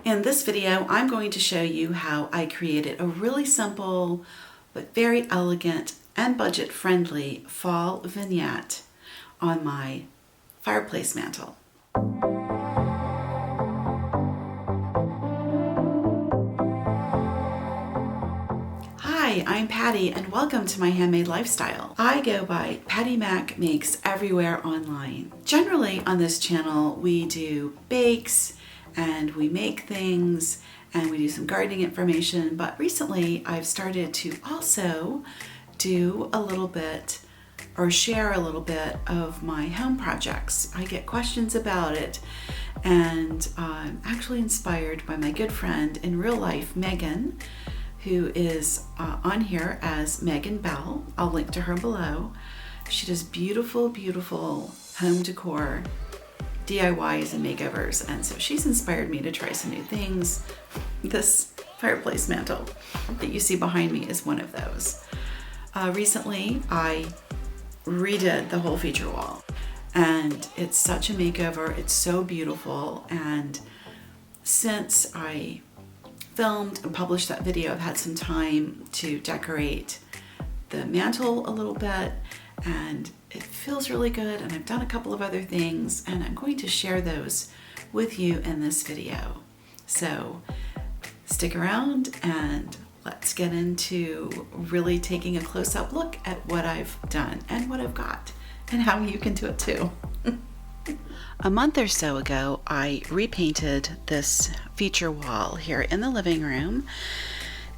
In this video, I'm going to show you how I created a really simple but very elegant and budget-friendly fall vignette on my fireplace mantle. Hi, I'm Patty and welcome to my handmade lifestyle. I go by Pattymac Makes Everywhere online. Generally on this channel we do bakes and we make things and we do some gardening information, but recently I've started to also do a little bit or share a little bit of my home projects. I get questions about it, and I'm actually inspired by my good friend in real life, Megan, who is on here as Megan Bell. I'll link to her below. She does beautiful, beautiful home decor, DIYs and makeovers, and so she's inspired me to try some new things. This fireplace mantle that you see behind me is one of those. Recently, I redid the whole feature wall, and it's such a makeover. It's so beautiful, and since I filmed and published that video, I've had some time to decorate the mantle a little bit, and it feels really good, and I've done a couple of other things, and I'm going to share those with you in this video. So stick around and let's get into really taking a close-up look at what I've done and what I've got and how you can do it too. A month or so ago, I repainted this feature wall here in the living room,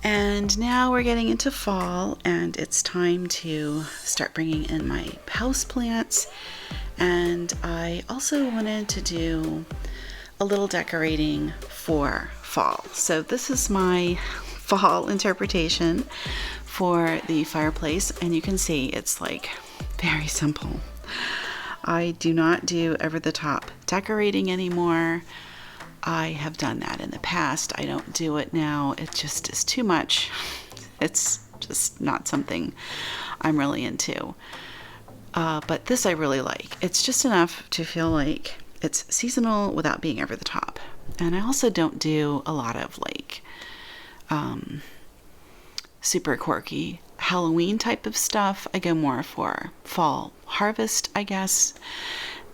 and now we're getting into fall and it's time to start bringing in my house plants, and I also wanted to do a little decorating for fall. So this is my fall interpretation for the fireplace, and you can see it's like very simple. I do not do over-the-top decorating anymore. I have done that in the past. I don't do it now. It just is too much. It's just not something I'm really into. But this I really like. It's just enough to feel like it's seasonal without being over the top. And I also don't do a lot of like super quirky Halloween type of stuff. I go more for fall harvest, I guess.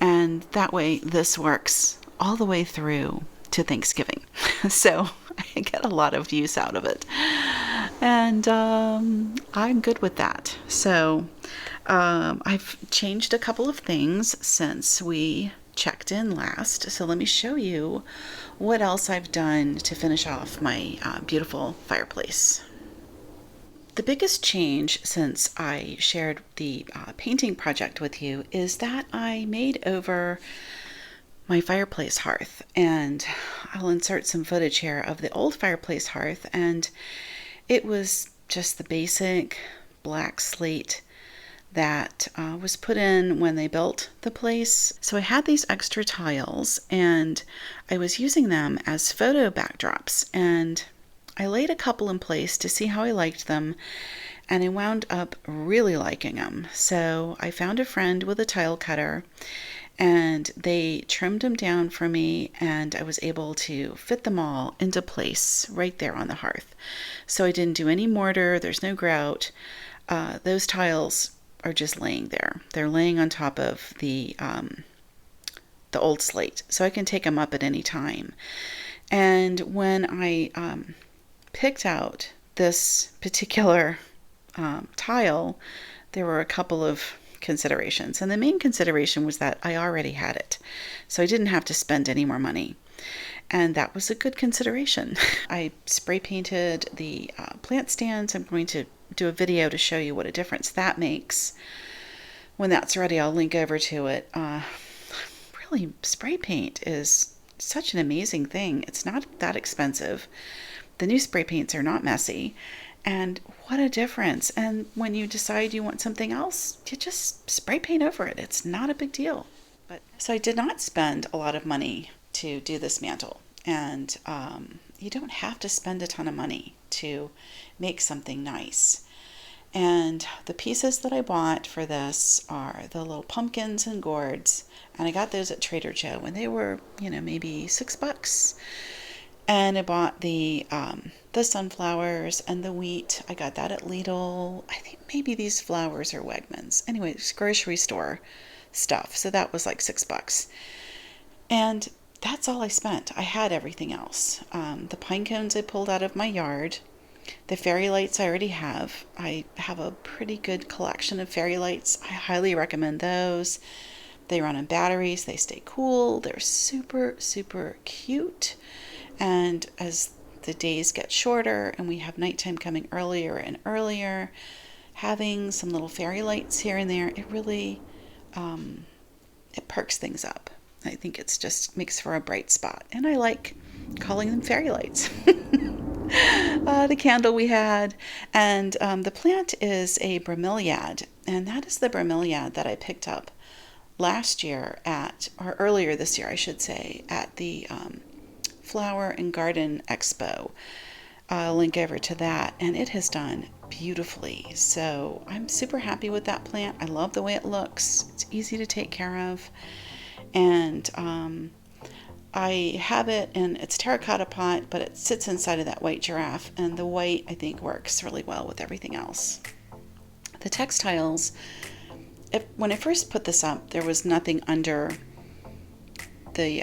And that way this works all the way through to Thanksgiving. So I get a lot of use out of it. And I'm good with that. So I've changed a couple of things since we checked in last. So let me show you what else I've done to finish off my beautiful fireplace. The biggest change since I shared the painting project with you is that I made over my fireplace hearth, and I'll insert some footage here of the old fireplace hearth, and it was just the basic black slate that was put in when they built the place. So I had these extra tiles and I was using them as photo backdrops, and I laid a couple in place to see how I liked them, and I wound up really liking them. So I found a friend with a tile cutter, and they trimmed them down for me, and I was able to fit them all into place right there on the hearth. So I didn't do any mortar, there's no grout. Those tiles are just laying there. They're laying on top of the old slate, so I can take them up at any time. And when I picked out this particular tile, there were a couple of considerations, and the main consideration was that I already had it, so I didn't have to spend any more money, and that was a good consideration. I spray painted the plant stands. I'm going to do a video to show you what a difference that makes. When that's ready, I'll link over to it. Really, spray paint is such an amazing thing. It's not that expensive. The new spray paints are not messy, and what a difference. And when you decide you want something else, you just spray paint over it. It's not a big deal. So I did not spend a lot of money to do this mantle, and you don't have to spend a ton of money to make something nice. And the pieces that I bought for this are the little pumpkins and gourds, and I got those at Trader Joe, and they were, maybe $6. And I bought the sunflowers and the wheat. I got that at Lidl. I think maybe these flowers are Wegmans. Anyway, it's grocery store stuff. So that was like $6. And that's all I spent. I had everything else. The pine cones I pulled out of my yard. The fairy lights I already have. I have a pretty good collection of fairy lights. I highly recommend those. They run on batteries. They stay cool. They're super, super cute. And as the days get shorter and we have nighttime coming earlier and earlier, having some little fairy lights here and there, it really, it perks things up. I think it's just makes for a bright spot. And I like calling them fairy lights. The candle we had, and the plant is a bromeliad, and that is the bromeliad that I picked up last year or earlier this year, I should say, at the Flower and Garden Expo. I'll link over to that, and it has done beautifully. So I'm super happy with that plant. I love the way it looks. It's easy to take care of, and I have it in its terracotta pot, but it sits inside of that white giraffe, and the white, I think, works really well with everything else. The textiles, when I first put this up, there was nothing under the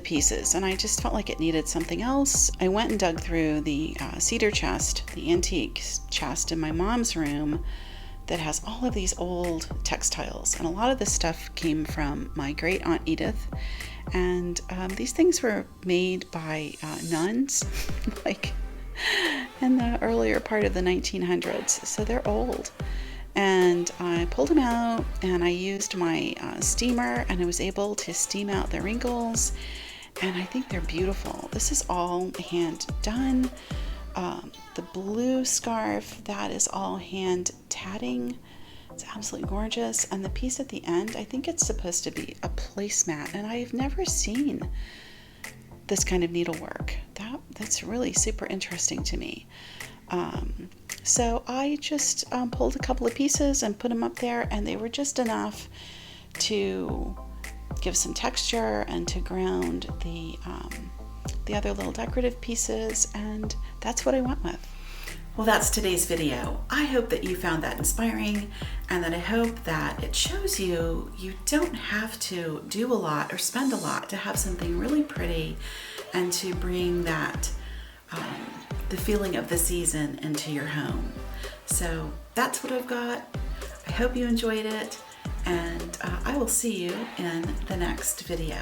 pieces, and I just felt like it needed something else. I went and dug through the cedar chest, the antique chest in my mom's room that has all of these old textiles, and a lot of this stuff came from my great aunt Edith. And these things were made by nuns, like in the earlier part of the 1900s. So they're old. And I pulled them out, and I used my steamer, and I was able to steam out the wrinkles. And I think they're beautiful. This is all hand done. The blue scarf, that is all hand tatting. It's absolutely gorgeous. And the piece at the end, I think it's supposed to be a placemat, and I've never seen this kind of needlework. That's really super interesting to me. So I just pulled a couple of pieces and put them up there, and they were just enough to give some texture and to ground the other little decorative pieces, and that's what I went with. Well, that's today's video. I hope that you found that inspiring, and that I hope that it shows you don't have to do a lot or spend a lot to have something really pretty and to bring that the feeling of the season into your home. So that's what I've got. I hope you enjoyed it, and I will see you in the next video.